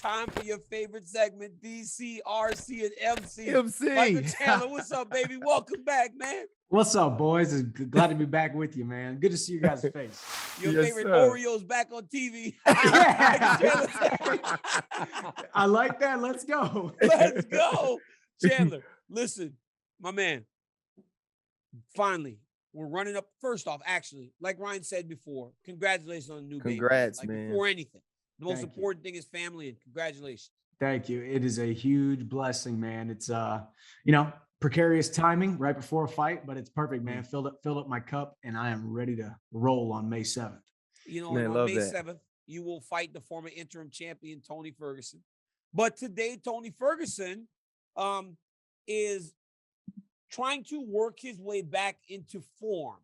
time for your favorite segment, DCRC and MC. MC. Michael Chandler, what's up, baby? Welcome back, man. What's up, boys? Glad to be back with you, man. Good to see you guys' face. Your Yes, favorite sir. Oreos back on TV. Yeah. I like that. Let's go. Let's go. Chandler, listen, my man. Finally, we're running up. First off, actually, like Ryan said before, congratulations on the new baby. Congrats, Like, man. before anything, the most Thank you. important thing is family, and congratulations. Thank you. It is a huge blessing, man. It's precarious timing right before a fight, but it's perfect, man. Filled up my cup, and I am ready to roll on May 7th. You know, Man, and on love May that. 7th, you will fight the former interim champion, Tony Ferguson. But today, Tony Ferguson is trying to work his way back into form,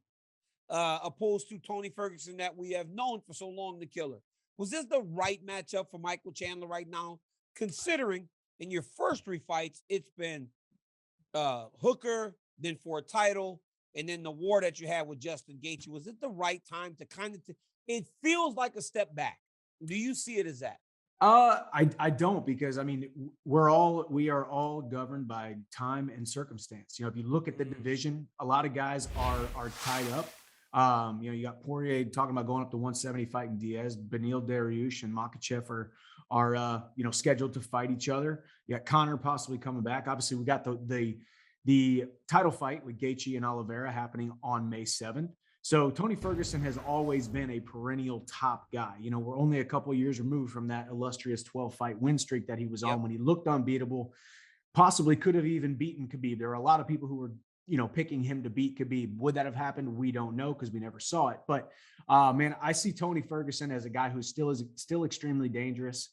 opposed to Tony Ferguson that we have known for so long, the killer. Was this the right matchup for Michael Chandler right now, considering in your first three fights, it's been Hooker, then for a title, and then the war that you had with Justin Gaethje? Was it the right time to kind of, it feels like a step back. Do you see it as that? I don't, because I mean we are all governed by time and circumstance. You know, if you look at the division, a lot of guys are tied up. You got Poirier talking about going up to 170 fighting Diaz. Beneil Dariush and Makhachev are scheduled to fight each other. You got Conor possibly coming back. Obviously, we got the title fight with Gaethje and Oliveira happening on May 7th. So Tony Ferguson has always been a perennial top guy. You know, we're only a couple of years removed from that illustrious 12-fight win streak that he was on when he looked unbeatable, possibly could have even beaten Khabib. There are a lot of people who were, picking him to beat Khabib. Would that have happened? We don't know, because we never saw it. But man, I see Tony Ferguson as a guy who still extremely dangerous.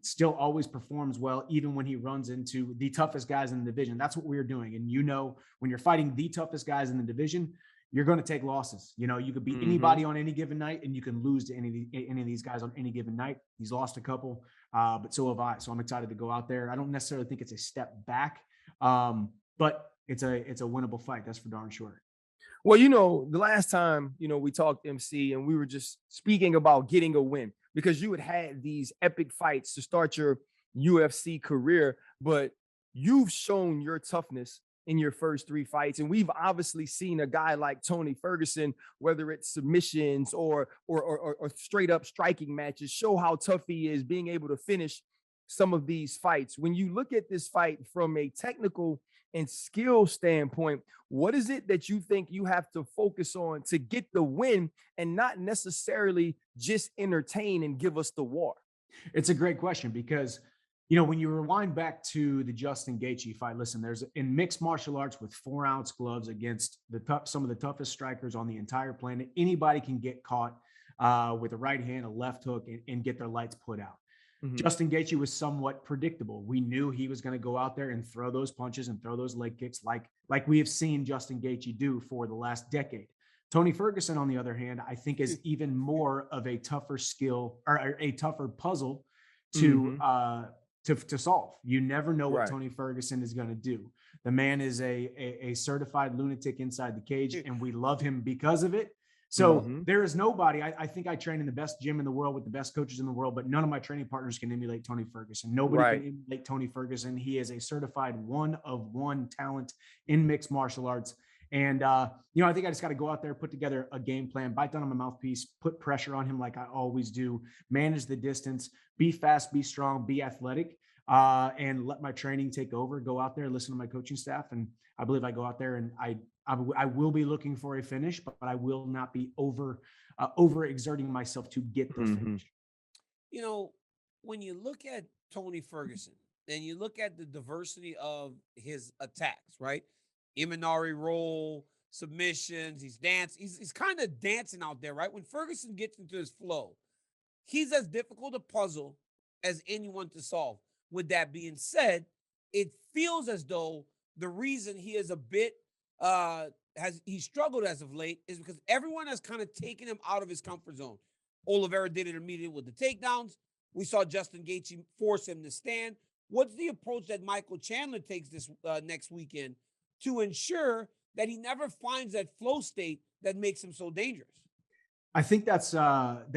Still always performs well, even when he runs into the toughest guys in the division. That's what we're doing. And when you're fighting the toughest guys in the division, you're going to take losses. You know, you could beat anybody on any given night, and you can lose to any of these guys on any given night. He's lost a couple, but so have I. So I'm excited to go out there. I don't necessarily think it's a step back, but it's a winnable fight. That's for darn sure. Well, the last time, we talked MC, and we were just speaking about getting a win, because you had these epic fights to start your UFC career, but you've shown your toughness in your first three fights. And we've obviously seen a guy like Tony Ferguson, whether it's submissions or straight up striking matches, show how tough he is, being able to finish some of these fights. When you look at this fight from a technical and skill standpoint, what is it that you think you have to focus on to get the win, and not necessarily just entertain and give us the war? It's a great question, because when you rewind back to the Justin Gaethje fight, listen, there's in mixed martial arts with 4-ounce gloves against some of the toughest strikers on the entire planet, anybody can get caught with a right hand, a left hook, and get their lights put out. Justin Gaethje was somewhat predictable. We knew he was going to go out there and throw those punches and throw those leg kicks like we have seen Justin Gaethje do for the last decade. Tony Ferguson, on the other hand, I think is even more of a tougher skill, or a tougher puzzle to solve. You never know what Tony Ferguson is going to do. The man is a certified lunatic inside the cage, and we love him because of it. So there is nobody. I think I train in the best gym in the world with the best coaches in the world, but none of my training partners can emulate Tony Ferguson. Nobody can emulate Tony Ferguson. He is a certified one-of-one talent in mixed martial arts. And, I think I just got to go out there, put together a game plan, bite down on my mouthpiece, put pressure on him like I always do, manage the distance, be fast, be strong, be athletic, and let my training take over, go out there, listen to my coaching staff. And I believe I go out there and I will be looking for a finish, but I will not be over exerting myself to get the finish. When you look at Tony Ferguson and you look at the diversity of his attacks, right? Imanari roll, submissions, he's kind of dancing out there, right? When Ferguson gets into his flow, he's as difficult a puzzle as anyone to solve. With that being said, it feels as though the reason he is a bit he struggled as of late is because everyone has kind of taken him out of his comfort zone. Oliveira did it immediately with the takedowns. We saw Justin Gaethje force him to stand. What's the approach that Michael Chandler takes this next weekend to ensure that he never finds that flow state that makes him so dangerous? I think that's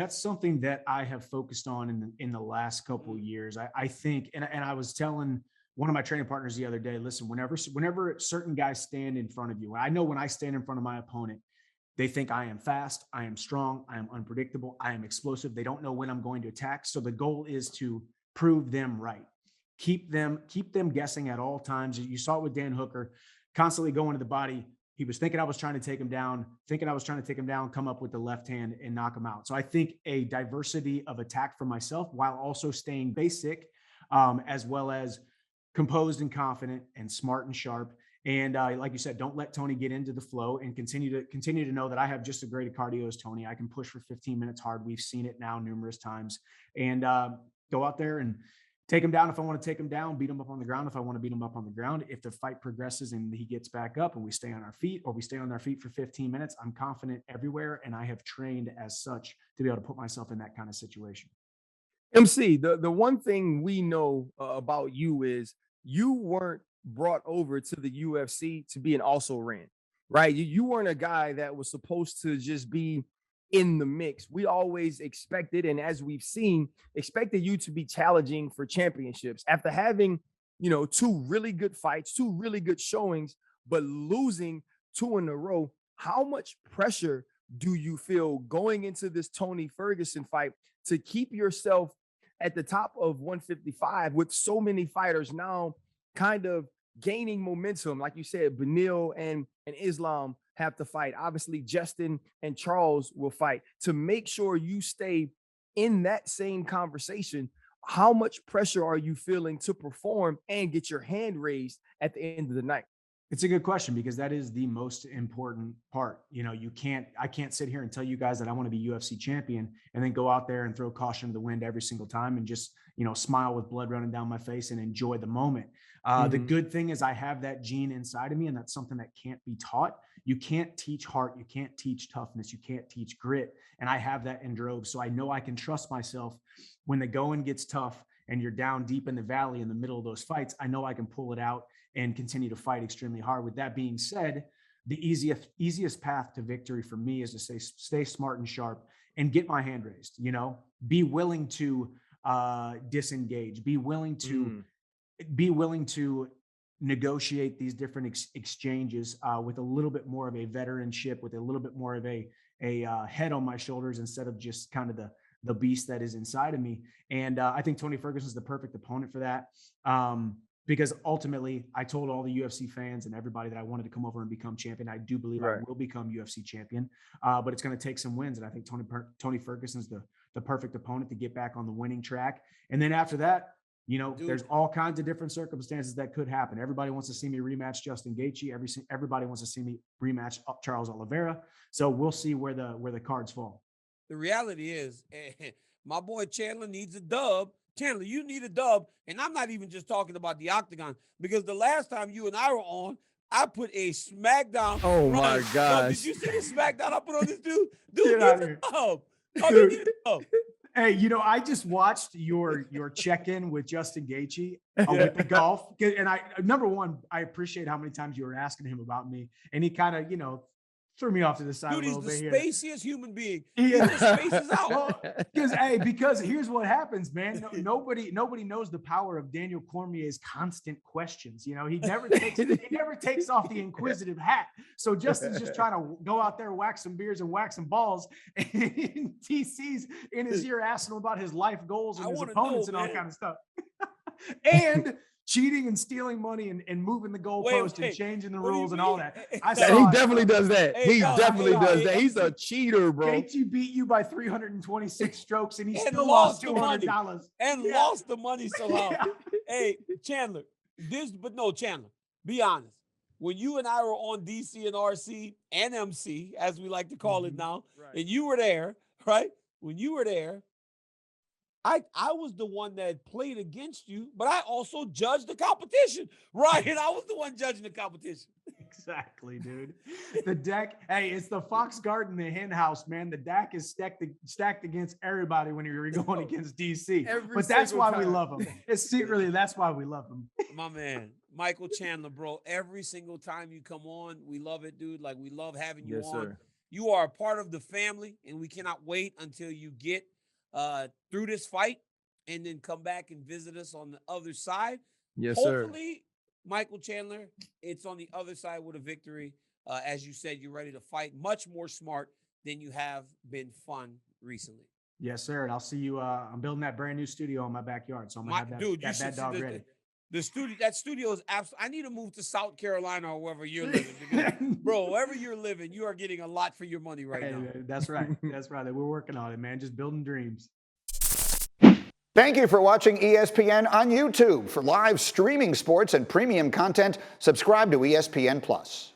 something that I have focused on in the last couple of years. I think, and I was telling one of my training partners the other day, listen, whenever certain guys stand in front of you, I know when I stand in front of my opponent, they think I am fast, I am strong, I am unpredictable, I am explosive. They don't know when I'm going to attack. So the goal is to prove them right. Keep them guessing at all times. You saw it with Dan Hooker, constantly going to the body. He was thinking I was trying to take him down, come up with the left hand and knock him out. So I think a diversity of attack for myself while also staying basic, as well as composed and confident and smart and sharp. And like you said, don't let Tony get into the flow, and continue to know that I have just as great a cardio as Tony. I can push for 15 minutes hard. We've seen it now numerous times. And go out there and take him down if I want to take him down, beat him up on the ground if I want to beat him up on the ground. If the fight progresses and he gets back up and we stay on our feet, or we stay on our feet for 15 minutes, I'm confident everywhere. And I have trained as such to be able to put myself in that kind of situation. MC, the one thing we know about you is you weren't brought over to the UFC to be an also ran, right? You weren't a guy that was supposed to just be in the mix. We always expected, and as we've seen, expected you to be challenging for championships after having, two really good fights, two really good showings, but losing two in a row. How much pressure do you feel going into this Tony Ferguson fight to keep yourself at the top of 155 with so many fighters now kind of gaining momentum? Like you said, Benil and Islam have to fight. Obviously, Justin and Charles will fight. To make sure you stay in that same conversation, how much pressure are you feeling to perform and get your hand raised at the end of the night? It's a good question, because that is the most important part. I can't sit here and tell you guys that I want to be UFC champion and then go out there and throw caution to the wind every single time and just, smile with blood running down my face and enjoy the moment. The good thing is I have that gene inside of me, and that's something that can't be taught. You can't teach heart. You can't teach toughness. You can't teach grit. And I have that in droves. So I know I can trust myself when the going gets tough and you're down deep in the valley in the middle of those fights. I know I can pull it out and continue to fight extremely hard. With that being said, the easiest path to victory for me is to stay smart and sharp and get my hand raised. Be willing to disengage, be willing to negotiate these different exchanges with a little bit more of a veteranship, with a little bit more of a head on my shoulders, instead of just kind of the beast that is inside of me. And I think Tony Ferguson is the perfect opponent for that. Because ultimately, I told all the UFC fans and everybody that I wanted to come over and become champion. I do believe I will become UFC champion, but it's going to take some wins. And I think Tony Ferguson is the perfect opponent to get back on the winning track. And then after that, there's all kinds of different circumstances that could happen. Everybody wants to see me rematch Justin Gaethje. Everybody wants to see me rematch Charles Oliveira. So we'll see where the cards fall. The reality is, my boy Chandler needs a dub. Chandler, you need a dub. And I'm not even just talking about the octagon, because the last time you and I were on, I put a smackdown. Oh my gosh. Did you see the smackdown I put on this dude? Dude needs a dub. Dude needs a dub. Hey, I just watched your check-in with Justin Gaethje with the golf. And number one, I appreciate how many times you were asking him about me. And he kind of, threw me off to the side a little bit here. Dude, he's the spaciest human being. Yeah. He spaces out. Well, because here's what happens, man. Nobody knows the power of Daniel Cormier's constant questions. He never takes off the inquisitive hat. So Justin's just trying to go out there, wax some beers and wax some balls. And TC's in his ear asking him about his life goals and his opponents and all kind of stuff. And cheating and stealing money and moving the goalpost and changing the rules and all that. He definitely does that. He definitely does that. He's a cheater, bro. Gaethje beat you by 326 strokes, and he still lost $200 and lost the money somehow. Yeah. Hey, Chandler, Chandler, be honest. When you and I were on DC and RC and MC, as we like to call it now, and you were there, right? When you were there, I was the one that played against you, but I also judged the competition, right? And I was the one judging the competition. Exactly, dude. The deck, hey, it's the Fox Garden, the hen house, man. The deck is stacked against everybody when you're going against DC. But that's why we love them. It's secretly, that's why we love them. My man, Michael Chandler, bro. Every single time you come on, we love it, dude. Like, we love having you on. Sir. You are a part of the family, and we cannot wait until you get through this fight and then come back and visit us on the other side. Yes, sir. Hopefully, Michael Chandler, it's on the other side with a victory. As you said, you're ready to fight much more smart than you have been fun recently. Yes, sir. And I'll see you. I'm building that brand new studio in my backyard. So I'm going to have that, Dude, that bad dog ready. The studio, that studio is absolutely. I need to move to South Carolina or wherever you're living, because, bro. Wherever you're living, you are getting a lot for your money right now. That's right. That's right. We're working on it, man. Just building dreams. Thank you for watching ESPN on YouTube. For live streaming sports and premium content, subscribe to ESPN Plus.